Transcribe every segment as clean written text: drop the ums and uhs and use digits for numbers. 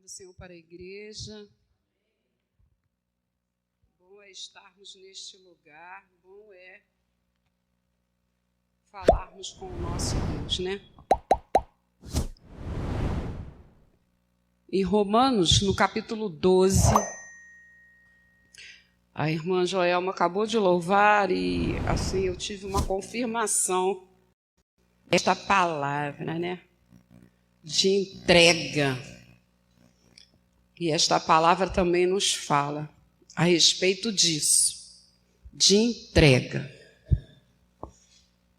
do Senhor para a igreja. Bom é estarmos neste lugar, bom é falarmos com o nosso Deus, né? Em Romanos, no capítulo 12, a irmã Joelma acabou de louvar e assim eu tive uma confirmação desta palavra, né? De entrega. E esta palavra também nos fala a respeito disso, de entrega.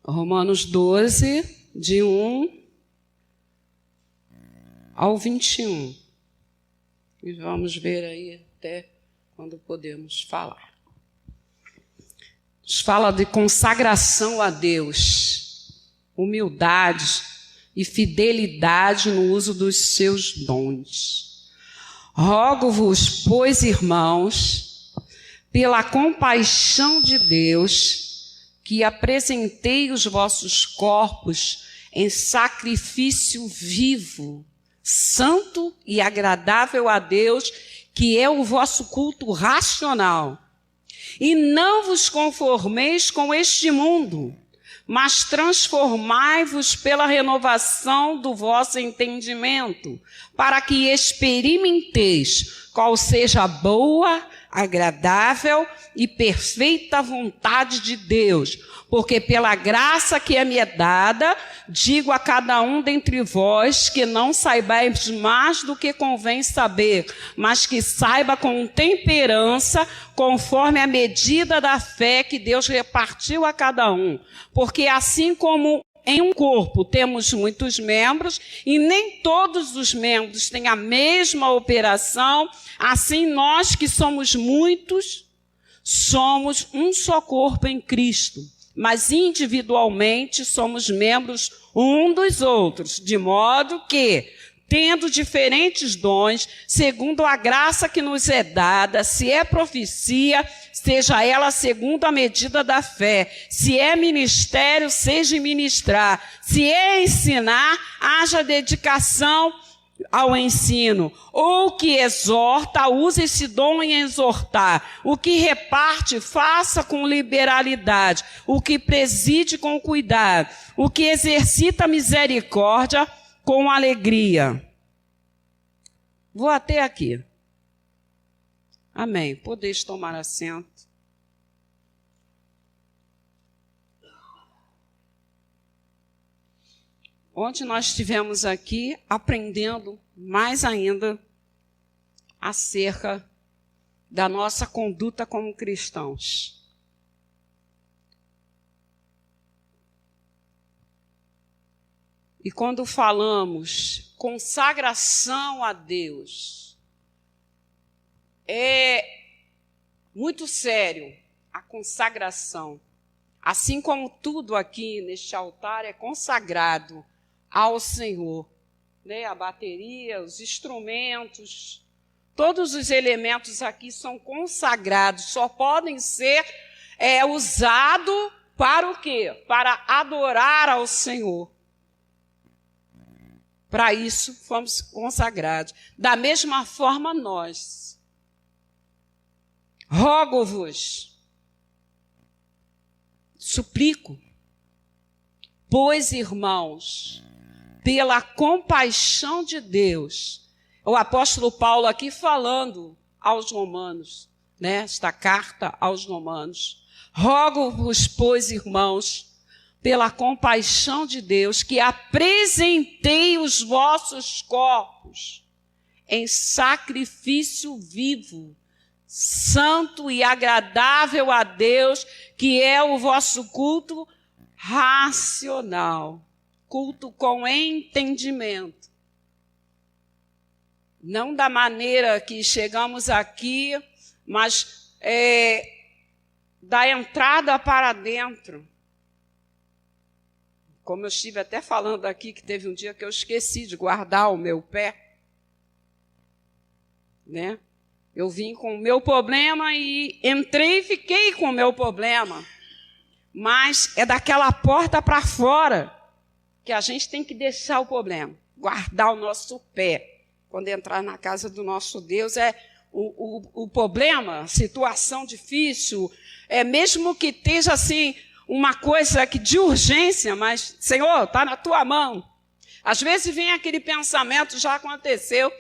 Romanos 12, de 1 ao 21. E vamos ver aí até quando podemos falar. Nos fala de consagração a Deus, humildade e fidelidade no uso dos seus dons. Rogo-vos, pois, irmãos, pela compaixão de Deus, que apresentei os vossos corpos em sacrifício vivo, santo e agradável a Deus, que é o vosso culto racional. E não vos conformeis com este mundo, mas transformai-vos pela renovação do vosso entendimento, para que experimenteis qual seja a boa, agradável e perfeita vontade de Deus. Porque pela graça que me é dada, digo a cada um dentre vós que não saibais mais do que convém saber, mas que saiba com temperança, conforme a medida da fé que Deus repartiu a cada um. Porque assim como em um corpo temos muitos membros, e nem todos os membros têm a mesma operação, assim nós que somos muitos, somos um só corpo em Cristo. Mas individualmente somos membros um dos outros, de modo que, tendo diferentes dons, segundo a graça que nos é dada, se é profecia, seja ela segundo a medida da fé, se é ministério, seja ministrar, se é ensinar, haja dedicação ao ensino. O que exorta, use esse dom em exortar. O que reparte, faça com liberalidade. O que preside, com cuidado. O que exercita misericórdia, com alegria. Vou até aqui. Amém. Podeis tomar assento. Ontem nós estivemos aqui aprendendo mais ainda acerca da nossa conduta como cristãos. E quando falamos consagração a Deus, é muito sério a consagração. Assim como tudo aqui neste altar é consagrado ao Senhor, né? A bateria, os instrumentos, todos os elementos aqui são consagrados, só podem ser usados para o quê? Para adorar ao Senhor. Para isso fomos consagrados. Da mesma forma nós. Rogo-vos, suplico, pois, irmãos, pela compaixão de Deus, o apóstolo Paulo aqui falando aos romanos, né? Esta carta aos romanos. Rogo-vos, pois, irmãos, pela compaixão de Deus, que apresentei os vossos corpos em sacrifício vivo, santo e agradável a Deus, que é o vosso culto racional. Culto com entendimento. Não da maneira que chegamos aqui, mas da entrada para dentro. Como eu estive até falando aqui, que teve um dia que eu esqueci de guardar o meu pé. Né? Eu vim com o meu problema e entrei e fiquei com o meu problema. Mas é daquela porta para fora que a gente tem que deixar o problema, guardar o nosso pé quando entrar na casa do nosso Deus, é o problema, situação difícil, mesmo que esteja assim, uma coisa que de urgência, mas, Senhor, está na tua mão. Às vezes vem aquele pensamento, já aconteceu,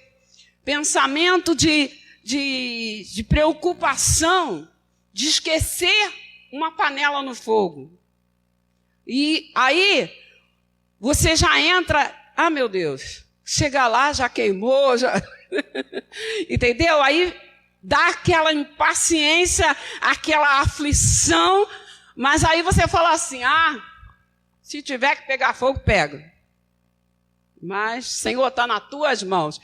pensamento de preocupação, de esquecer uma panela no fogo. E aí, você já entra, meu Deus, chega lá, já queimou, já... entendeu? Aí dá aquela impaciência, aquela aflição, mas aí você fala assim, se tiver que pegar fogo, pega. Mas, Senhor, está nas tuas mãos.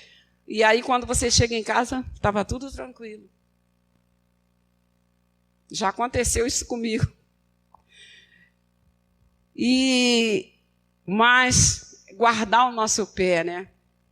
E aí, quando você chega em casa, estava tudo tranquilo. Já aconteceu isso comigo. Mas guardar o nosso pé, né?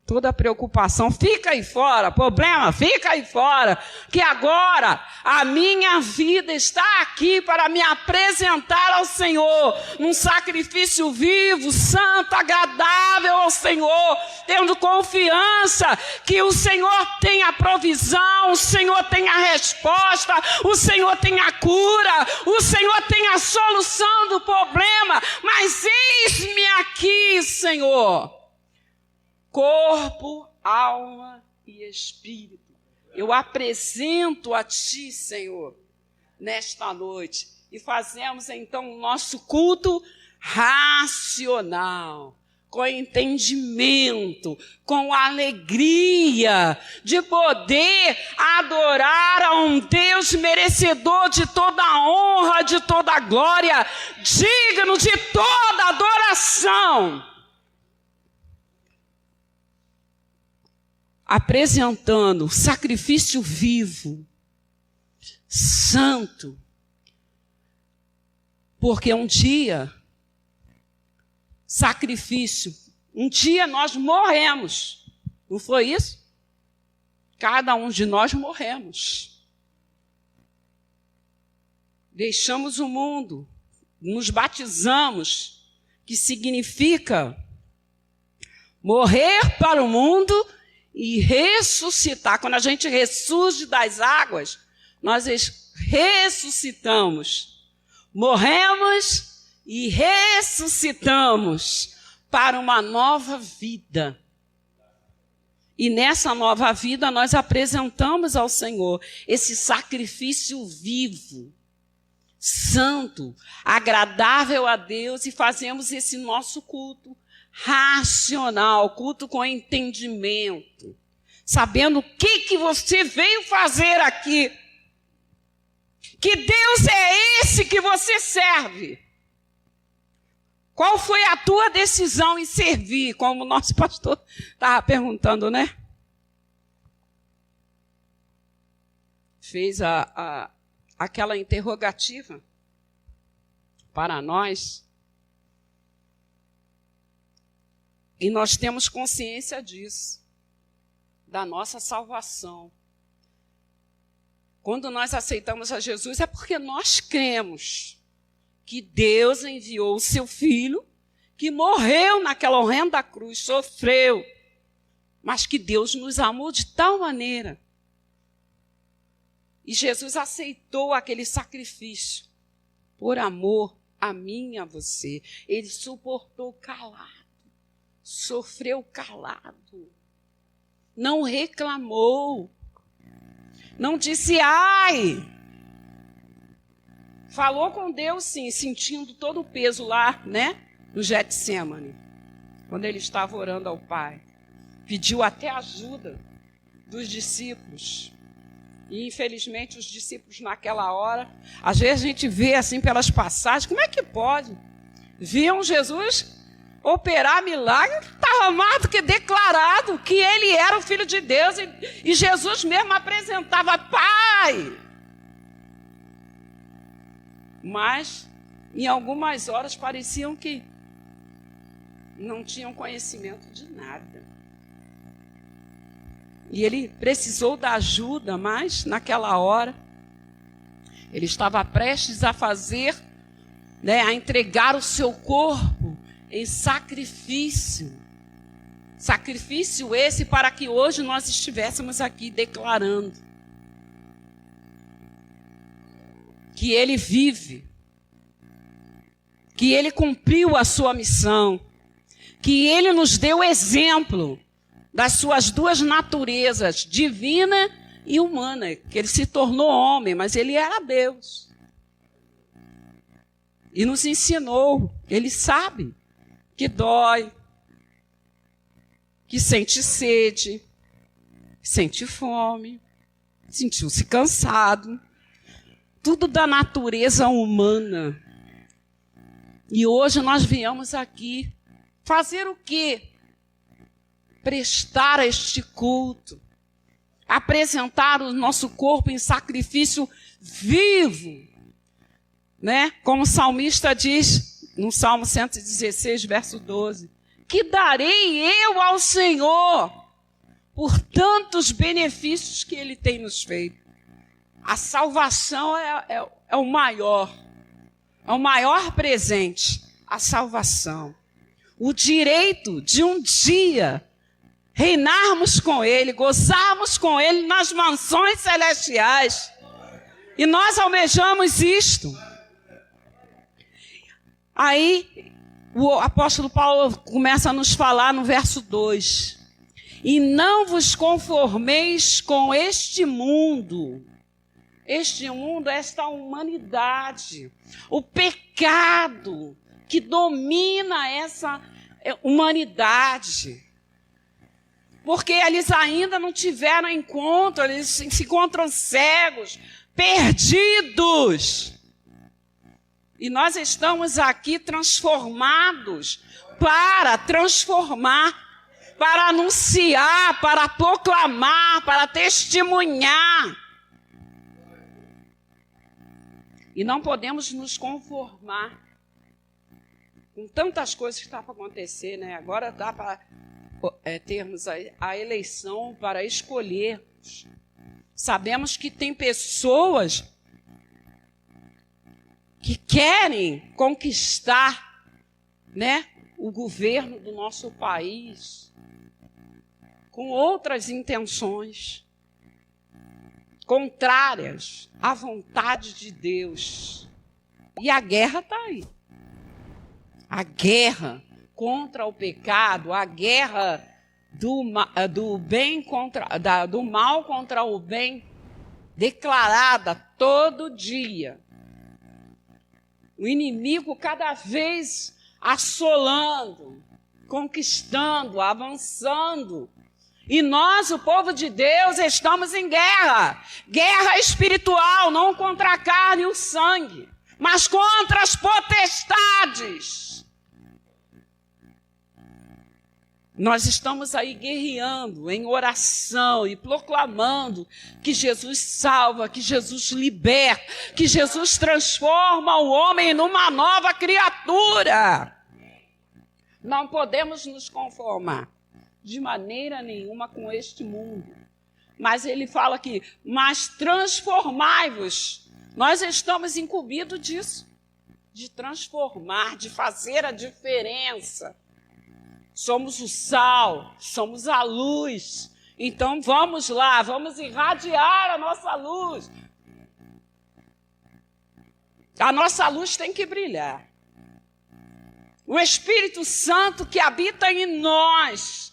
Toda preocupação, fica aí fora, problema, fica aí fora, que agora a minha vida está aqui para me apresentar ao Senhor, num sacrifício vivo, santo, agradável ao Senhor, tendo confiança que o Senhor tem a provisão, o Senhor tem a resposta, o Senhor tem a cura, o Senhor tem a solução do problema, mas eis-me aqui, Senhor. Corpo, alma e espírito. Eu apresento a Ti, Senhor, nesta noite. E fazemos, então, o nosso culto racional, com entendimento, com alegria, de poder adorar a um Deus merecedor de toda a honra, de toda a glória, digno de toda adoração. Apresentando sacrifício vivo, santo, porque um dia, sacrifício, um dia nós morremos, não foi isso? Cada um de nós morremos. Deixamos o mundo, nos batizamos, que significa morrer para o mundo e ressuscitar. Quando a gente ressurge das águas, nós ressuscitamos. Morremos e ressuscitamos para uma nova vida. E nessa nova vida nós apresentamos ao Senhor esse sacrifício vivo, santo, agradável a Deus, e fazemos esse nosso culto racional, culto com entendimento, sabendo o que você veio fazer aqui. Que Deus é esse que você serve? Qual foi a tua decisão em servir? Como o nosso pastor estava perguntando, né? Fez aquela interrogativa para nós. E nós temos consciência disso, da nossa salvação. Quando nós aceitamos a Jesus, é porque nós cremos que Deus enviou o seu Filho, que morreu naquela horrenda cruz, sofreu, mas que Deus nos amou de tal maneira. E Jesus aceitou aquele sacrifício por amor a mim e a você. Ele suportou calado. Sofreu calado, não reclamou, não disse ai, falou com Deus sim, sentindo todo o peso lá, né, no Getsêmani, quando ele estava orando ao Pai, pediu até ajuda dos discípulos, e infelizmente os discípulos naquela hora, às vezes a gente vê assim pelas passagens, como é que pode? Viam Jesus operar milagre, estava mais do que declarado que ele era o Filho de Deus, e Jesus mesmo apresentava Pai. Mas, em algumas horas, pareciam que não tinham conhecimento de nada. E ele precisou da ajuda, mas, naquela hora, ele estava prestes a fazer, a entregar o seu corpo em sacrifício. Sacrifício esse para que hoje nós estivéssemos aqui declarando que ele vive, que ele cumpriu a sua missão, que ele nos deu exemplo das suas duas naturezas, divina e humana, que ele se tornou homem, mas ele era Deus. E nos ensinou, ele sabe que dói, que sente sede, sente fome, sentiu-se cansado, tudo da natureza humana. E hoje nós viemos aqui fazer o quê? Prestar este culto, apresentar o nosso corpo em sacrifício vivo, né? Como o salmista diz no Salmo 116, verso 12, que darei eu ao Senhor por tantos benefícios que ele tem nos feito. A salvação é o maior presente, a salvação. O direito de um dia reinarmos com ele, gozarmos com ele nas mansões celestiais. E nós almejamos isto. Aí o apóstolo Paulo começa a nos falar no verso 2. E não vos conformeis com este mundo, esta humanidade, o pecado que domina essa humanidade. Porque eles ainda não tiveram encontro, eles se encontram cegos, perdidos. E nós estamos aqui transformados para transformar, para anunciar, para proclamar, para testemunhar. E não podemos nos conformar com tantas coisas que estão para acontecer, né? Agora dá para termos a eleição para escolhermos. Sabemos que tem pessoas que querem conquistar, né, o governo do nosso país com outras intenções contrárias à vontade de Deus. E a guerra está aí. A guerra contra o pecado, a guerra do mal contra o bem, declarada todo dia. O inimigo cada vez assolando, conquistando, avançando. E nós, o povo de Deus, estamos em guerra. Guerra espiritual, não contra a carne e o sangue, mas contra as potestades. Nós estamos aí guerreando em oração e proclamando que Jesus salva, que Jesus liberta, que Jesus transforma o homem numa nova criatura. Não podemos nos conformar de maneira nenhuma com este mundo. Mas ele fala aqui, mas transformai-vos. Nós estamos incumbidos disso, de transformar, de fazer a diferença. Somos o sal, somos a luz. Então vamos lá, vamos irradiar a nossa luz. A nossa luz tem que brilhar. O Espírito Santo que habita em nós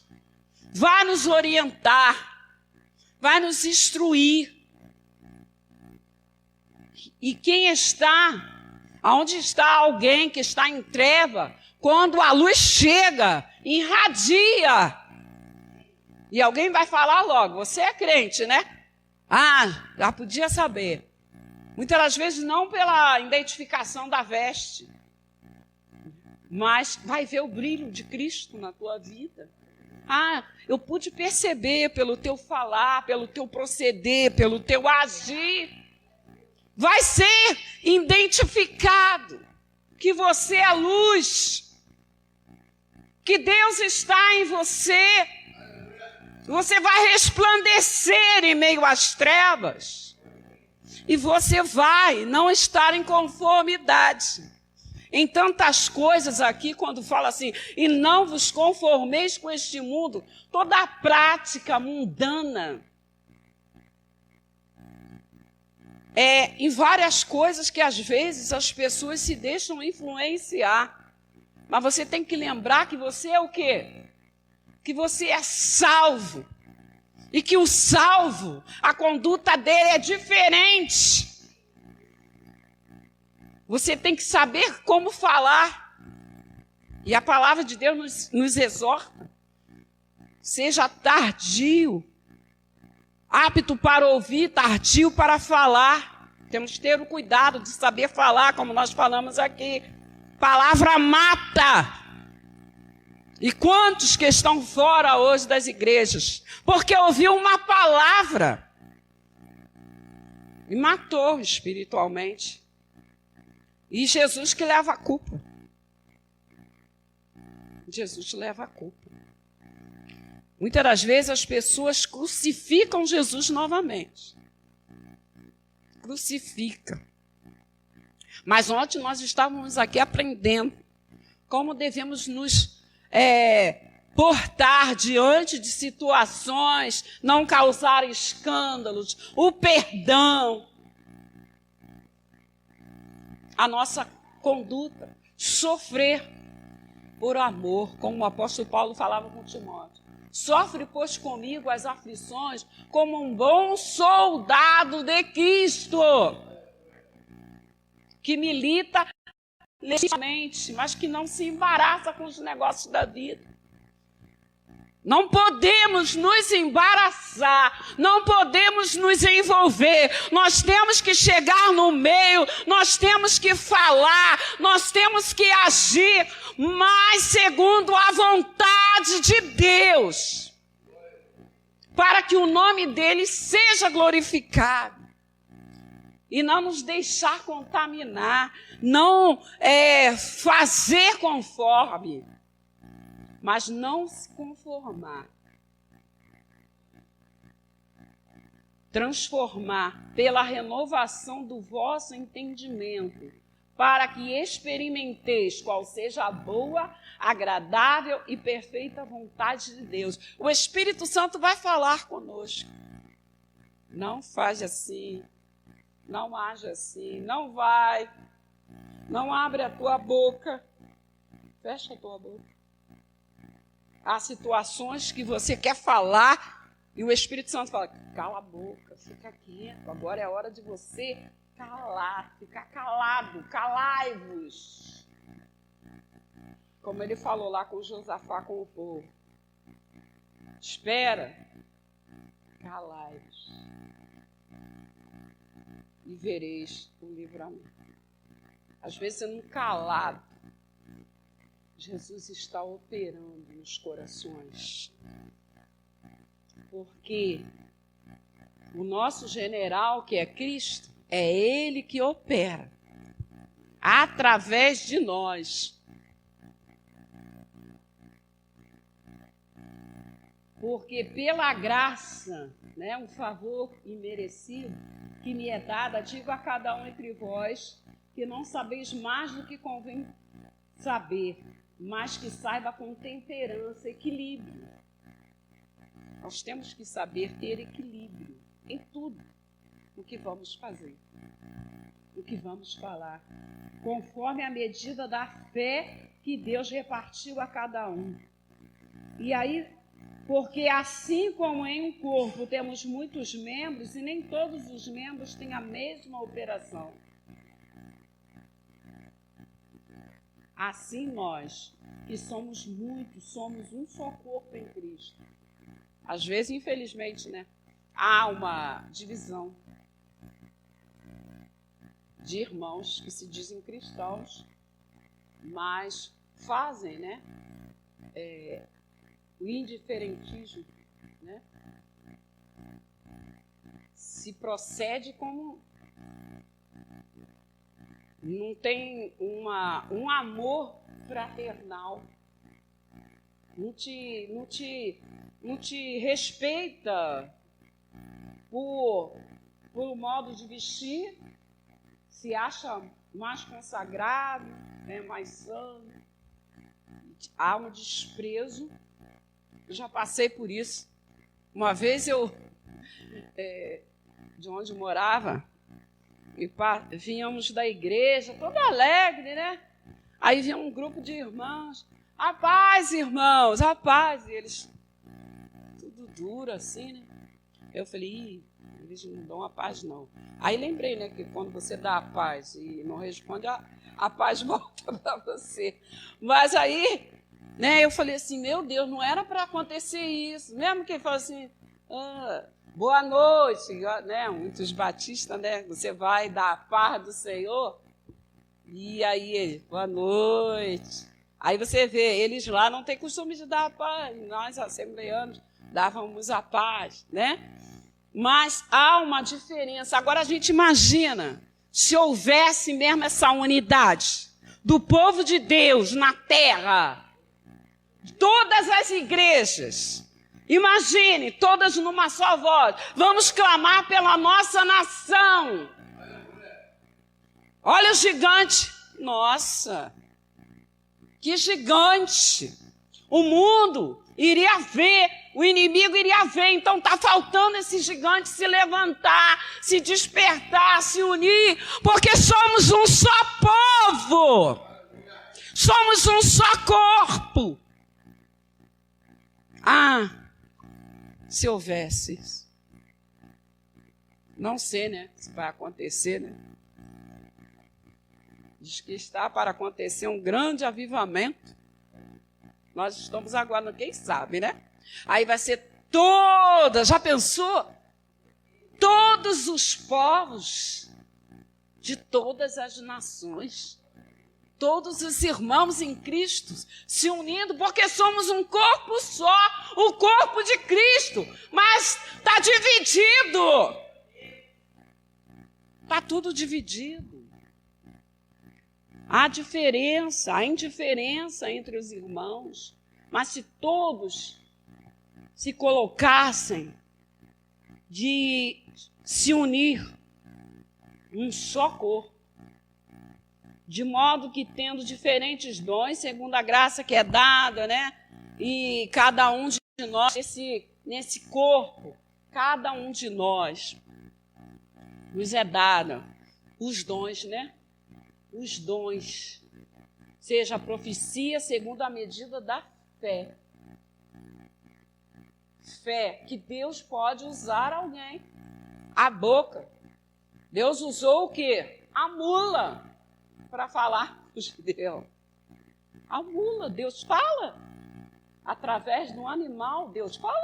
vai nos orientar, vai nos instruir. E quem está, aonde está alguém que está em treva, quando a luz chega, irradia. E alguém vai falar logo, você é crente, né? Ah, já podia saber. Muitas das vezes não pela identificação da veste, mas vai ver o brilho de Cristo na tua vida. Ah, eu pude perceber pelo teu falar, pelo teu proceder, pelo teu agir. Vai ser identificado que você é luz, que Deus está em você. Você vai resplandecer em meio às trevas. E você vai não estar em conformidade. em tantas coisas aqui, quando fala assim, e não vos conformeis com este mundo, toda a prática mundana, em várias coisas que às vezes as pessoas se deixam influenciar. Mas você tem que lembrar que você é o quê? Que você é salvo. E que o salvo, a conduta dele é diferente. Você tem que saber como falar. E a palavra de Deus nos exorta. Seja tardio, apto para ouvir, tardio para falar. Temos que ter o cuidado de saber falar, como nós falamos aqui. Palavra mata. E quantos que estão fora hoje das igrejas? Porque ouviu uma palavra e matou espiritualmente. E Jesus que leva a culpa. Jesus leva a culpa. Muitas das vezes as pessoas crucificam Jesus novamente. Crucifica. Mas ontem nós estávamos aqui aprendendo como devemos nos portar diante de situações, não causar escândalos, o perdão. A nossa conduta, sofrer por amor, como o apóstolo Paulo falava com Timóteo. Sofre, pois, comigo as aflições como um bom soldado de Cristo, que milita legitimamente, mas que não se embaraça com os negócios da vida. Não podemos nos embaraçar, não podemos nos envolver, nós temos que chegar no meio, nós temos que falar, nós temos que agir, mas segundo a vontade de Deus, para que o nome dele seja glorificado. E não nos deixar contaminar, não fazer conforme, mas não se conformar. Transformar pela renovação do vosso entendimento, para que experimenteis qual seja a boa, agradável e perfeita vontade de Deus. O Espírito Santo vai falar conosco. Não faz assim, não age assim, não vai, não abre a tua boca, fecha a tua boca. Há situações que você quer falar e o Espírito Santo fala, cala a boca, fica quieto, agora é a hora de você calar, ficar calado, calai-vos. Como ele falou lá com Josafá, com o povo. Espera, calai-vos e vereis o livramento. Às vezes, sendo calado, Jesus está operando nos corações. Porque o nosso general, que é Cristo, é Ele que opera através de nós. Porque pela graça, um favor imerecido que me é dado, digo a cada um entre vós, que não sabeis mais do que convém saber, mas que saiba com temperança, equilíbrio. Nós temos que saber ter equilíbrio em tudo o que vamos fazer, o que vamos falar, conforme a medida da fé que Deus repartiu a cada um. E aí, porque assim como em um corpo temos muitos membros e nem todos os membros têm a mesma operação, assim nós, que somos muitos, somos um só corpo em Cristo. Às vezes, infelizmente, há uma divisão de irmãos que se dizem cristãos, mas fazem, o indiferentismo, se procede como não tem um amor fraternal, não te respeita por modo de vestir, se acha mais consagrado, né, mais santo. Há um desprezo. Eu já passei por isso. Uma vez de onde eu morava, vínhamos da igreja, toda alegre, né? Aí vinha um grupo de irmãos. A paz, irmãos, a paz. E eles, tudo duro assim, né? Eu falei, eles não dão a paz, não. Aí lembrei, né, que quando você dá a paz e não responde, a paz volta para você. Mas aí, né, eu falei assim, meu Deus, não era para acontecer isso. Mesmo que ele fala assim, boa noite, né? Muitos batistas, né? Você vai dar a paz do Senhor. E aí ele, boa noite. Aí você vê, eles lá não têm costume de dar a paz. Nós, assembleanos, dávamos a paz, né? Mas há uma diferença. Agora a gente imagina se houvesse mesmo essa unidade do povo de Deus na terra, todas as igrejas. Imagine, todas numa só voz. Vamos clamar pela nossa nação. Olha o gigante. Nossa, que gigante. O mundo iria ver, o inimigo iria ver. Então está faltando esse gigante se levantar, se despertar, se unir, porque somos um só povo. Somos um só corpo. Se houvesse isso. Não sei, né? Se vai acontecer, né? Diz que está para acontecer um grande avivamento. Nós estamos aguardando, quem sabe, né? Aí vai ser já pensou? Todos os povos de todas as nações. Todos os irmãos em Cristo se unindo, porque somos um corpo só, o corpo de Cristo, mas está dividido. Está tudo dividido. Há diferença, há indiferença entre os irmãos, mas se todos se colocassem de se unir, um só corpo, de modo que tendo diferentes dons, segundo a graça que é dada, né? E cada um de nós, nesse corpo, cada um de nós, nos é dado os dons, né? Os dons, seja a profecia segundo a medida da fé. Fé, que Deus pode usar alguém. A boca. Deus usou o quê? A mula. Para falar com os judeus. A mula, Deus fala. Através do animal, Deus falou.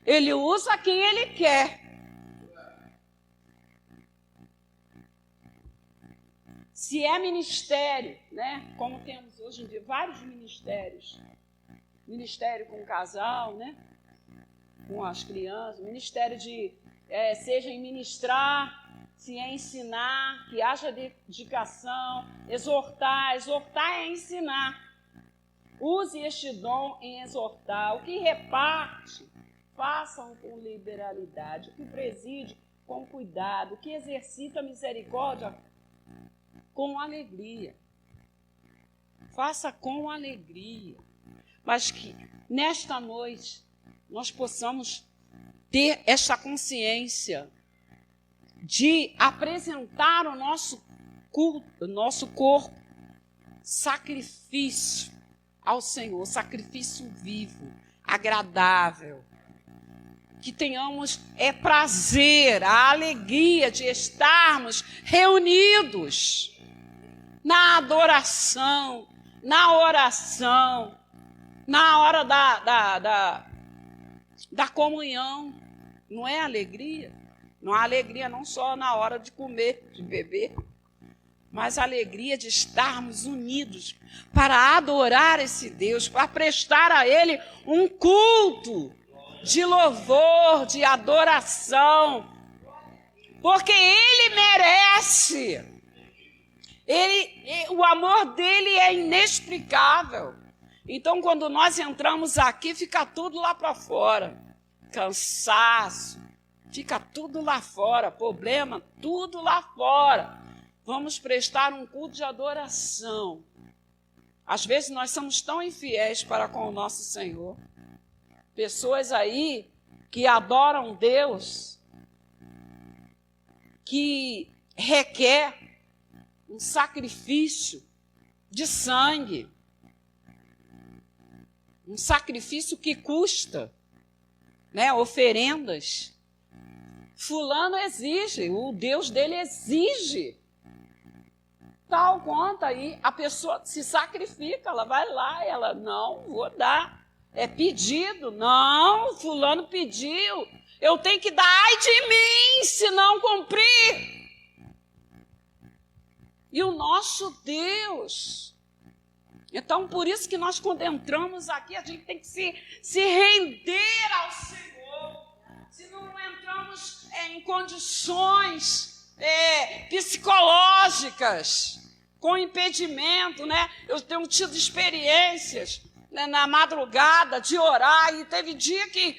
Ele usa quem Ele quer. Se é ministério, né? Como temos hoje em dia vários ministérios. Ministério com o casal, né? Com as crianças. Ministério seja em ministrar, se é ensinar, que haja dedicação, exortar. Exortar é ensinar. Use este dom em exortar. O que reparte, façam com liberalidade. O que preside, com cuidado. O que exercita a misericórdia, com alegria. Faça com alegria. Mas que nesta noite nós possamos ter esta consciência de apresentar o nosso corpo, sacrifício ao Senhor, sacrifício vivo, agradável. Que tenhamos prazer, a alegria de estarmos reunidos na adoração, na oração, na hora da comunhão. Não é alegria? Não há alegria não só na hora de comer, de beber, mas a alegria de estarmos unidos para adorar esse Deus, para prestar a Ele um culto de louvor, de adoração, porque Ele merece. O amor dele é inexplicável. Então, quando nós entramos aqui, fica tudo lá para fora. Cansaço, fica tudo lá fora. Problema, tudo lá fora. vamos prestar um culto de adoração. Às vezes nós somos tão infiéis para com o nosso Senhor. Pessoas aí que adoram Deus, que requer um sacrifício de sangue, um sacrifício que custa, né? Oferendas. Fulano exige, o Deus dele exige. Tal quanto aí a pessoa se sacrifica, ela vai lá, ela, não, vou dar. É pedido, não, fulano pediu, eu tenho que dar, ai de mim, se não cumprir. E o nosso Deus, então por isso que nós quando entramos aqui, a gente tem que se render ao Senhor, se não entramos em condições psicológicas, com impedimento, né? Eu tenho tido experiências, né, na madrugada de orar, e teve dia que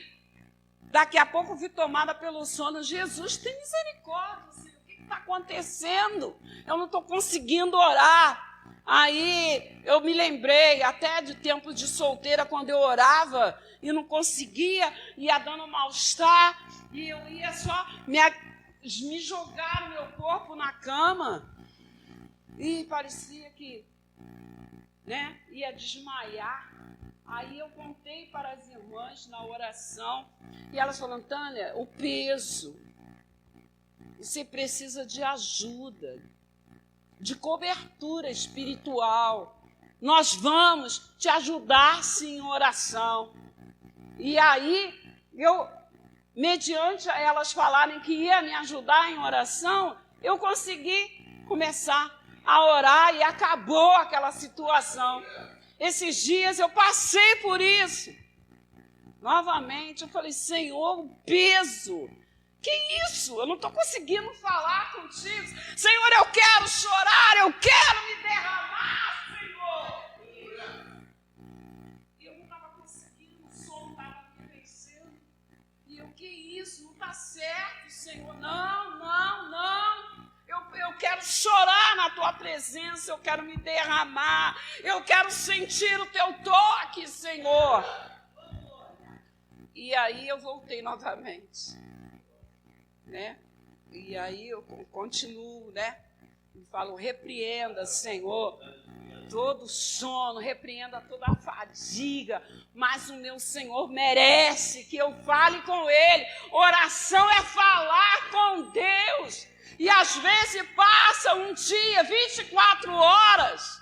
daqui a pouco eu fui tomada pelo sono. Jesus, tem misericórdia, Senhor, o que está acontecendo? Eu não estou conseguindo orar. Aí eu me lembrei até de tempos de solteira, quando eu orava e não conseguia, ia dando mal-estar, e eu ia só me jogar o meu corpo na cama, e parecia que, né, ia desmaiar. Aí eu contei para as irmãs na oração, e elas falaram, Tânia, o peso, você precisa de ajuda, de cobertura espiritual. Nós vamos te ajudar sim em oração. E aí, eu, mediante elas falarem que ia me ajudar em oração, eu consegui começar a orar e acabou aquela situação. Esses dias eu passei por isso. Novamente, eu falei, Senhor, o peso. Que isso? Eu não estou conseguindo falar contigo. Senhor, eu quero chorar, eu quero me derramar, Senhor. E eu não estava conseguindo, o sono estava me vencendo. E eu, que isso? Não está certo, Senhor. Não. Eu quero chorar na tua presença, eu quero me derramar, eu quero sentir o teu toque, Senhor. E aí eu voltei novamente, né? E aí eu continuo, né? E falo, repreenda, Senhor, todo sono, repreenda toda a fadiga, mas o meu Senhor merece que eu fale com Ele. Oração é falar com Deus. E às vezes passa um dia, 24 horas,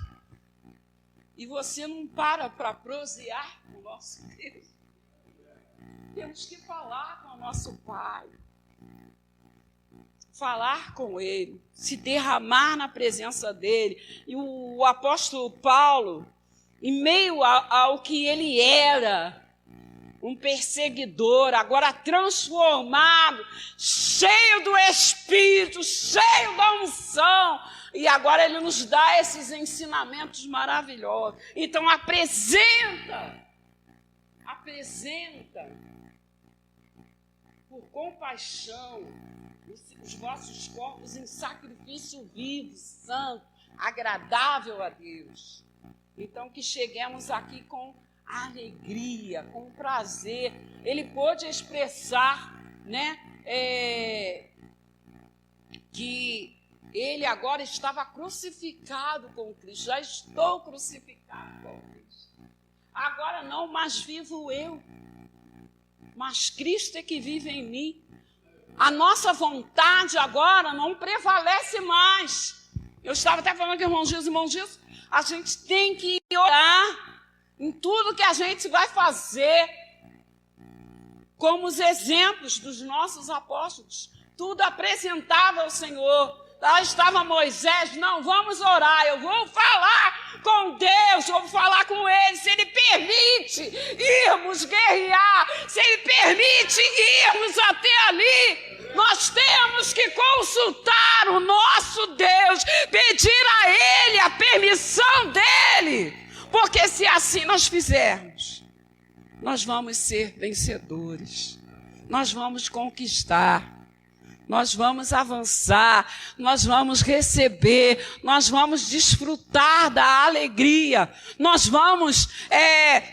e você não para prosear com o nosso Deus. Temos que falar com o nosso Pai, falar com Ele, se derramar na presença dEle. E o apóstolo Paulo, em meio ao que ele era, um perseguidor, agora transformado, cheio do Espírito, cheio da unção, e agora ele nos dá esses ensinamentos maravilhosos. Então apresenta por compaixão os vossos corpos em sacrifício vivo, santo, agradável a Deus. Então que cheguemos aqui com alegria, com prazer. Ele pôde expressar, né, que ele agora estava crucificado com Cristo. Já estou crucificado com Cristo. Agora não mais vivo eu, mas Cristo é que vive em mim. A nossa vontade agora não prevalece mais. Eu estava até falando com o irmão Jesus, a gente tem que orar em tudo que a gente vai fazer, como os exemplos dos nossos apóstolos, tudo apresentava ao Senhor. Lá estava Moisés, não, vamos orar, eu vou falar com Deus, eu vou falar com Ele, se Ele permite irmos guerrear, se Ele permite irmos até ali, nós temos que consultar o nosso Deus, pedir a Ele a permissão dEle, porque se assim nós fizermos, nós vamos ser vencedores, nós vamos conquistar. nós vamos avançar, nós vamos receber, nós vamos desfrutar da alegria, nós vamos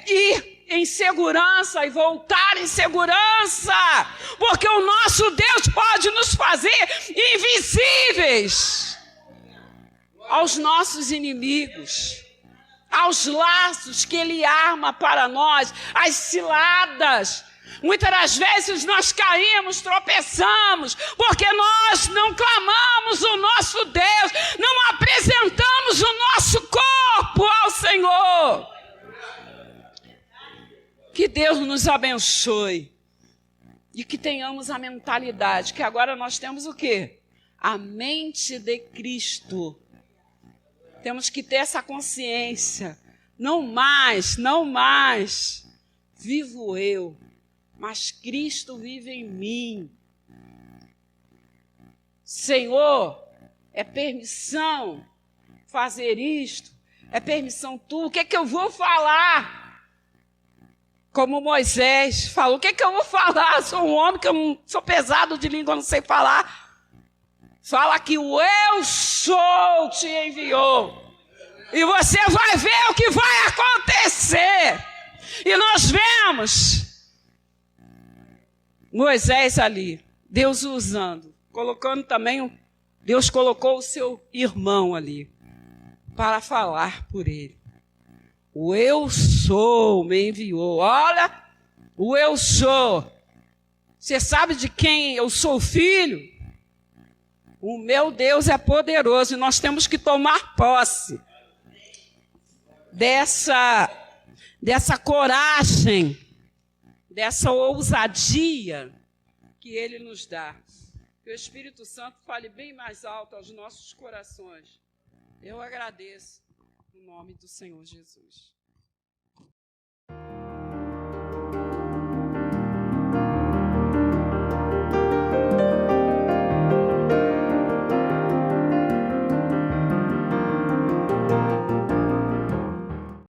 ir em segurança e voltar em segurança, porque o nosso Deus pode nos fazer invisíveis aos nossos inimigos, aos laços que Ele arma para nós, as ciladas. Muitas das vezes nós caímos, tropeçamos, porque nós não clamamos o nosso Deus, não apresentamos o nosso corpo ao Senhor. Que Deus nos abençoe e que tenhamos a mentalidade, que agora nós temos o quê? A mente de Cristo. Temos que ter essa consciência. Não mais vivo eu, mas Cristo vive em mim. Senhor, é permissão fazer isto? É permissão tua? O que é que eu vou falar? Como Moisés falou, o que é que eu vou falar? Sou um homem que eu não sou pesado de língua, não sei falar. Fala que o eu sou te enviou. E você vai ver o que vai acontecer. E nós vemos Moisés ali, Deus usando, colocando também, Deus colocou o seu irmão ali para falar por ele. O eu sou me enviou. Olha, o eu sou. Você sabe de quem eu sou filho? O meu Deus é poderoso e nós temos que tomar posse dessa coragem, dessa ousadia que Ele nos dá. Que o Espírito Santo fale bem mais alto aos nossos corações. Eu agradeço. Em nome do Senhor Jesus.